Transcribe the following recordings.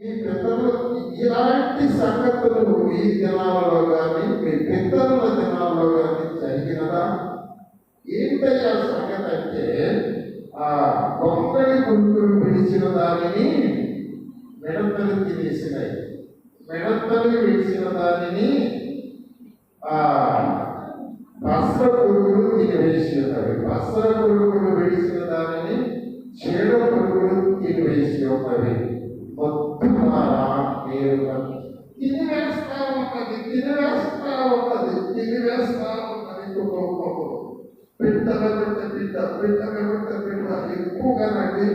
మీ పితరులు ఇలాంటి సంగతులు ఈ దినాలలో కానీ మీ పితరుల దినాల్లో కానీ జరిగినదా? ఏంటయ్యా సంగతి అంటే, ఆ గొంగళి గుంటులు పిలిచిన దానిని మిడతలు తినేసినాయి, మిడతలు విడిచిన దానిని ఆ పసర పురుగులు తినివేసి ఉన్నవి, పసర పురుగులు విడిచిన దానిని చీడ పురుగులు తినివేసి ఉన్నవి. మొత్తులారా మీరు తినివేస్తా ఉన్నది, తినివేస్తా ఉన్నది, తినివేస్తా ఉన్నది. కుటుంబము బిడ్డల బిడ్డ బిడ్డ బిడ్డల బిడ్డ బిడ్డ ఎక్కువగానండి.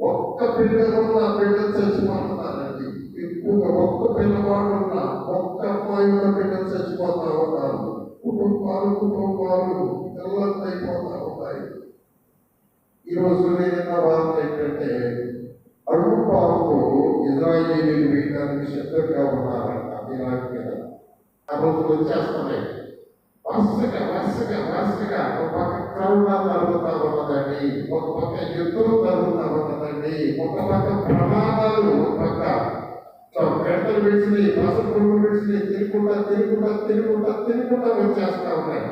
ఒక్క బిడ్డ ఉన్న బిడ్డ చచ్చిపోతున్నారండి. ఎక్కువగా ఒక్క పిల్లవాడు ఉన్న ఒక్క అమ్మాయి ఉన్న బిడ్డ చచ్చిపోతా ఉన్నారు. కుటుంబాలు తెల్లంతైపోతా ఉన్నాయి. ఈరోజు నేను వార్త ఏంటంటే, అడుగు పాలకు ఇజ్రాయేలీలు వేయడానికి సిద్ధంగా ఉన్నారంట ఇరాక్ మీద. ఆ రోజులు వచ్చేస్తున్నాయి వరుసగా ఒక పక్క కరోనా తరుగుతా ఉన్నదండి, ఒక పక్క యుద్ధం తరుగుతా ఉన్నదండి, ఒక పక్క ప్రమాదాలు, ఒక పక్క గంటలు విడిచినాయి, పసపురుగు విడిచినాయి, తిరుగుకుంటా వచ్చేస్తా ఉన్నాయి.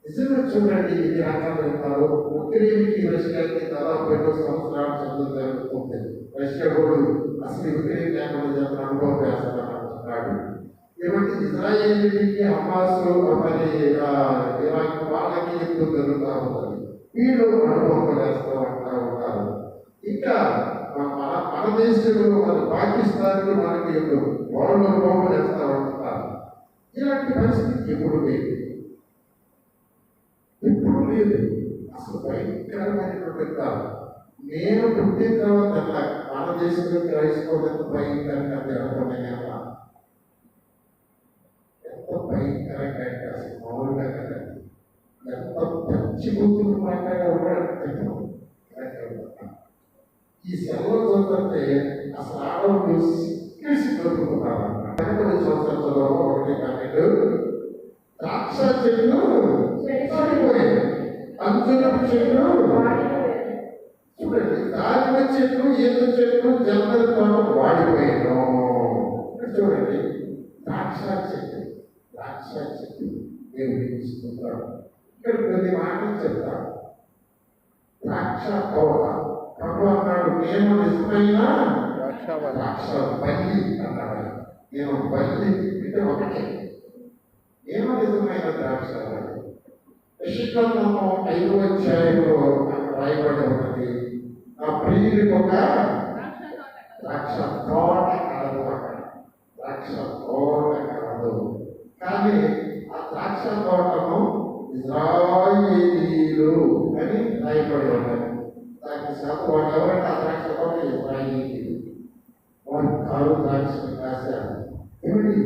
నిజంగా చూడండి, ఇది రకాలు ఉక్రెయిన్కి రష్యాకి దాదాపు 2 సంవత్సరాల చదువు జరుగుతుంది. రష్యా కూడా అసలు ఉక్రెయిన్ లేకుండా అనుభవం వేస్తాడు. ఏమంటే ఇజ్రాయేలీకి హమాస్ మరి ఇరాక్ వాళ్ళకి యుద్ధం జరుగుతూ ఉంటుంది. వీళ్ళు అనుభవం వేస్తూ ఉంటారు. ఇంకా మన దేశంలో మన పాకిస్తాన్ మనకి వాళ్ళు అనుభవం వేస్తూ ఉంటారు. ఇలాంటి పరిస్థితి ఎప్పుడు లేదు అసలు భయంకరమైనటువంటి కాదు. నేను పుట్టిన తర్వాత మన దేశంలో క్రైస్తవులకు భయంకరంగా జరుగుతున్నాయి. ఎంత భయంకరంగా అంటే అసలు మామూలుగా కదండి. ఎంత పచ్చి కూతురు మాట్లాడేవాడు. ఈ సెలవు చూస్తుంటే అసలు ఆడవాళ్ళు సిక్కేసి దొరుకుతున్నారన్న 10 సంవత్సరాలలో 1 ద్రాక్ష చెట్లు పడిపోయాయి, అంజూరపు చెట్లు చూడండి, దానిమ్మ చెట్లు, ఈత చెట్లు, జంగల తోట వాడిపోయాను. చూడండి, ద్రాక్ష చెట్టు దేవుడు ఇస్తున్నాడు. ఇక్కడ కొన్ని మాటలు చెప్తాడు. ద్రాక్ష తోట ప్రభు అన్నాడు, నేను నిజమైన ద్రాక్ష బల్లి అన్నాడు. నేను బల్లి అంటే ఒకటే, నేను నిజమైన ద్రాక్ష. యెషయా 5వ అధ్యాయంలో రాయబడి ఉన్నది, నా ప్రియుడికి ఒక ద్రాక్ష తోట కలదు అక్కడ. ద్రాక్ష తోట కలదు, కానీ ఆ ద్రాక్ష తోటను ఇజ్రాయేలీలు అని రాయబడి ఉన్నది. దానికి వాడు ఎవరంటే ఆ ద్రాక్ష తోట ఇజ్రాయేలీలు. వాడు కారు ద్రాక్ష కాశారు. ఏమిటి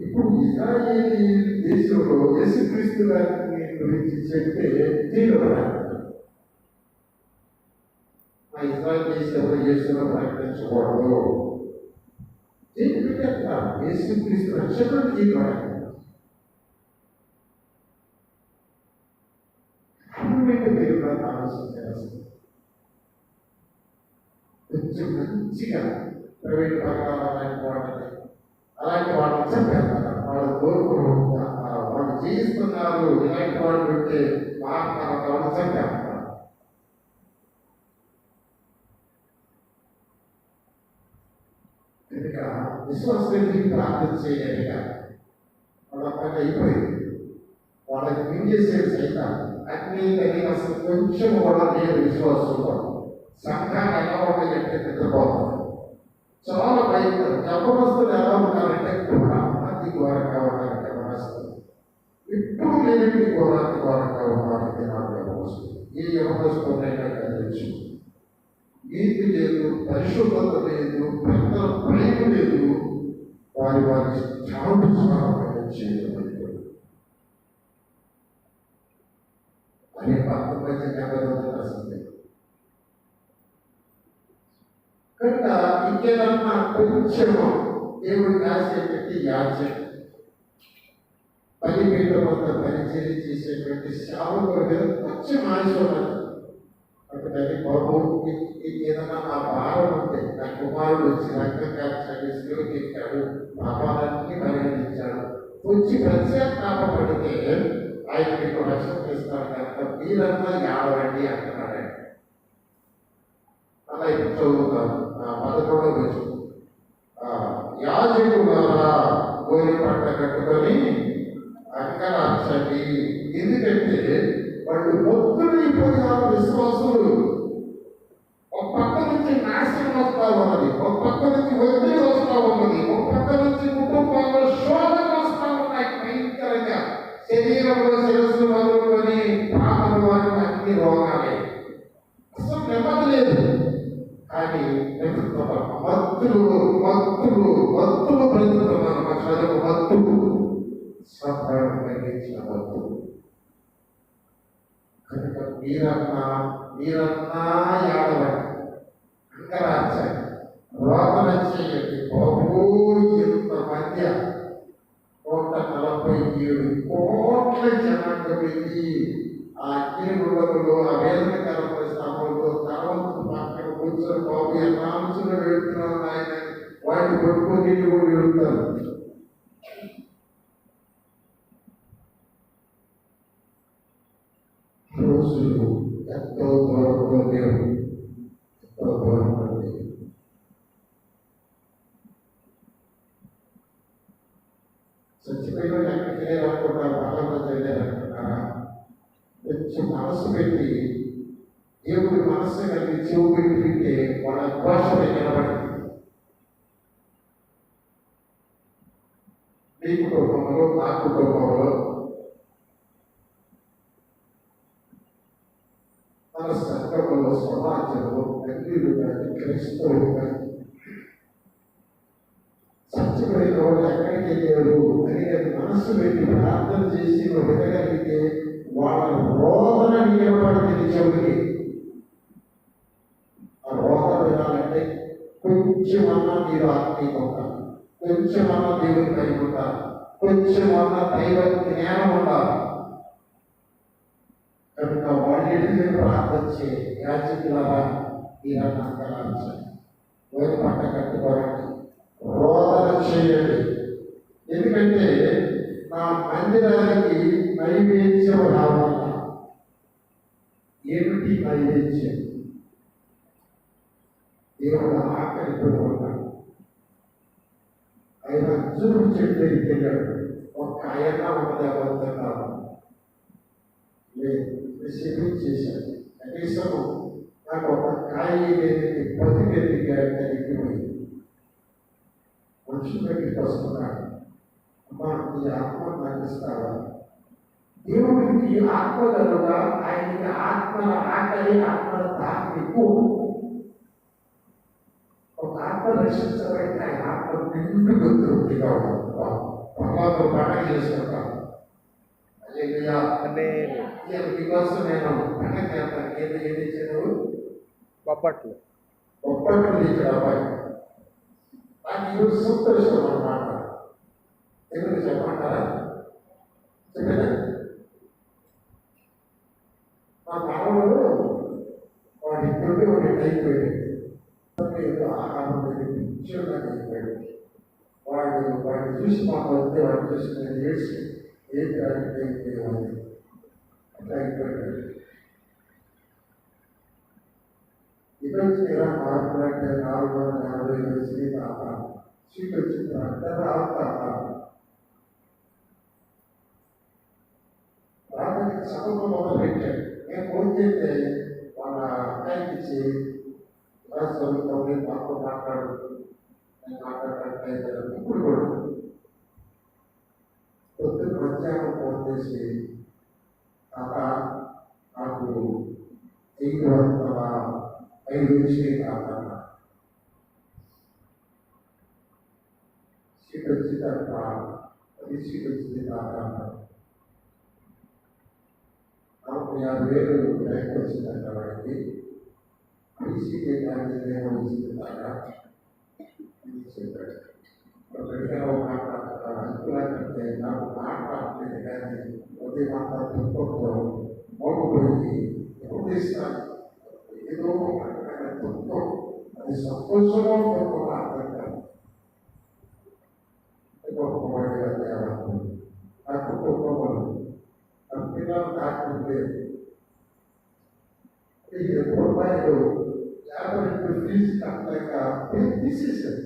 ఇప్పుడు ఇజ్రాయేలీ దేశంలో యేసుక్రీస్తు గారిని గురించి చెప్తే ఆ ఇజ్రాయేల్ దేశంలో యేసును ప్రకటించకూడదు. యేసుక్రీస్తు రక్షకుడు తీయబడాలి. దేవుడు ఆలోచించారు. కొంచెం మంచిగా ప్రైవేట్ పథకాలు అలాంటి వాళ్ళు చెప్పారు. వాళ్ళు కోరుకుని వాళ్ళు జీవిస్తున్నారు. ఇలాంటి వాళ్ళు పెడితే వాళ్ళు చెప్పారు. కనుక విశ్వాసానికి ప్రార్థన చేయలేక వాళ్ళ పని అయిపోయింది. వాళ్ళకి మింగేసేది సైతం అగ్ని కలిగి అసలు కొంచెం కూడా లేదు. విశ్వాసంలో సంఘాన్ని ఎలా ఉన్నాయంటే నిద్రపోతారు. చాలా భయంకరం. యవ్వనస్తులు ఎలా ఉన్నారంటే కూడా అతి ఘోరంగా ఉన్నారంటే మనస్తులు ఎప్పుడు లేని ఘోరంగా ఉన్నారంటే నాకు యవ్వనస్తులు. ఏ యవ్వనస్తులైనా కదిలించు. నీతి లేదు, పరిశుభ్రత లేదు, పెద్దల ప్రేమ లేదు. వారి చాటు చేయలేదు అనే అర్థమైంది. కనుక ఇంకేదన్నా కొంచెము దేవుడికి ఆశేటువంటి యాజ్యం బలిపీఠం అంతా పరిచయం చేసేటువంటి సేవకుల మీద కొంచెం ఆశ ఉన్నది. అక్కడ పెట్టుకుని బాబు ఏదన్నా నా భారం ఉంటే నా కుమారుడు వచ్చి రక్తం కాల్చాడు, శిలువకి ఎక్కాడు, పాపాలన్నీ పరిగణించాడు, వచ్చి పడితే ఆయన మీకు రక్షణ చేస్తాడు కనుక మీరన్నా ఏడవండి అంటున్నాడు ఆయన. అలా ఇప్పుడు చదువుతాను 11వ వచనం. యాజకులారా గోరి పట్ట కట్టుకొని అంగలార్చండి, ఎందుకంటే వాళ్ళు భక్తులైపోయిన విశ్వాసులు. ఒక పక్క నుంచి నాశనం వస్తా ఉన్నది, ఒక పక్క నుంచి ఒత్తిడి వస్తా ఉన్నది, ఒక పక్క నుంచి కుటుంబాల్లో శోధన వస్తా ఉన్నాయి భయంకరంగా. శరీరంలో శిరస్సు మొదలుకొని ప్రాణం వరకు అన్ని రోగాలే, అసలు నెమ్మది లేదు. కానీ భక్తులు భక్తులు భక్తులు బ్రతుకుతున్నారు. మా చదువు భక్తులు స్వప్నం కలిగించిన భక్తులు కనుక మీరన్నా ఏడవండి, అంగరార్చండి, రోదన చేయండి. బాబు ఎంత మధ్య 147 కోట్ల జనాంగ వెళ్ళి ఆ అగ్నిగుండములు, ఆ వేదనకర పరిశ్రమలతో తర్వాత పక్కన కూర్చొని బాబు ఎన్నాంశలు వెళ్తున్నాను ఆయన వాటిని పట్టుకొని నీళ్ళు కూడా వెళ్తారు. రోజులు ఎంతో దూరంలో లేవు, ఎంతో దూరం అండి. చచ్చిపోయిన ఎక్కడికి లేరనుకుంటారు, బాగా చేయలేరనుకుంటారా? కొంచెం మనసు పెట్టి దేవుడి మనస్సు కలిగి చెవు పెట్టి వింటే వాళ్ళ భాష నిలబడింది. మీ కుటుంబంలో, నా కుటుంబంలో, మన సంఘంలో, సమాజంలో అన్యులు కానీ క్రైస్తవులు కానీ చచ్చిపోయిన వాళ్ళు ఎక్కడికి వెళ్ళారు అని అది మనస్సు పెట్టి ప్రార్థన చేసి వినగలిగితే వాళ్ళ రోదన నిలబడింది చెవుడికి. ఆ రోదన వినాలంటే కొంచెమన్నా మీరు ఆత్మీయ ఉండాలి, కొంచెమన్నా దేవుని కలిగి ఉండాలి, కొంచెమన్నా దైవ జ్ఞానం ఉండాలి. కనుక వాళ్ళు ఎదురు ప్రార్థన చేయండి. యాజకులారా మీరన్నా అంగలార్చండి, గోరి పట్ట కట్టుకోరండి, రోదన చేయండి. ఎందుకంటే నా మందిరానికి నైవేద్యం రావాల. ఏమిటి నైవేద్యం? దేవుడు ఆకలిపోయి ఉన్నాడు. ఆయన అర్జునుడు చెట్టు వెళ్ళాడు, ఒక ఆయన ఉన్నది అబద్ధం చేశాడు. కనీసం నాకు ఒక కాయ లేదని బతికెదిగా కలిగిపోయింది. మనుషుల దగ్గరికి వస్తున్నాడు, అమ్మా ఈ ఆత్మ నాకు ఇస్తావా? దేవుడికి ఆత్మ కనుక ఆయనకి ఆత్మల ఆకలి, ఆత్మల దాహం ఎక్కువ. ఒక ఆత్మ రక్షించబడితే ఆయన ఆత్మ నిండుగా తృప్తిగా ఉంటుంది. పర్వాలు పండగ చేసుకుంటాం. మీకోసం నేను పండగ చేస్తాను. ఏది ఇచ్చాడు? బొప్పట్లు ఇచ్చాడు అబ్బాయి. నాకు ఈరోజు సంతోషం అన్నమాట. ఎందుకు చెప్పమంటారా? చెప్పేదా? మా మానవుడు వాడి ఇంటి వాడి అయిపోయాడు, ఆహారం అయిపోయాడు. వాడిని చూసి మాకు వస్తే వాడిని చూసి నేను ఏడ్చి ఏంటి అయిపోయేవాడిని. అట్లా అయిపోయాడు. ఈరోజు ఇలా మాట్లాడితే 450 సీట్ వచ్చింది. రాత్రికి సభలో మొదలు పెట్టాడు. నేను ఫోన్ చేస్తే వాళ్ళ అబ్బాయికి ఇచ్చి చదువుతాం, మాతో మాట్లాడు, నేను మాట్లాడటానికి ఇప్పుడు కూడా పొద్దున్న మధ్యాహ్నం ఫోన్ చేసి నాకు 5 నుంచి కాకుండా సీట్ వచ్చింది అంట, 10 సీట్ వచ్చింది కాకుండా 45,000 బ్యాంక్ వచ్చిందంట వాడికి. ఈసీకే కానీ ఏమో ఇస్తుందాకా చెప్పాడు. మాట్లాడతాడు అనుకున్నాకంటే నాకు మాట్లాడలేదు, కానీ ఉదయం మాట్లాడుతూ మోకపోయి ఎప్పుడు ఇస్తాను ఏదో ఒక రకమైన దుఃఖం, అది సంతోషమో దుఃఖమో అర్థం కాదు. గొప్పవాడిగా తయారవుతుంది. ఆ కుటుంబంలో ఆ పిల్లలు కాకుండా 1000 రూపాయలు 50 ఫీజు కట్టలేక తీసేసారు.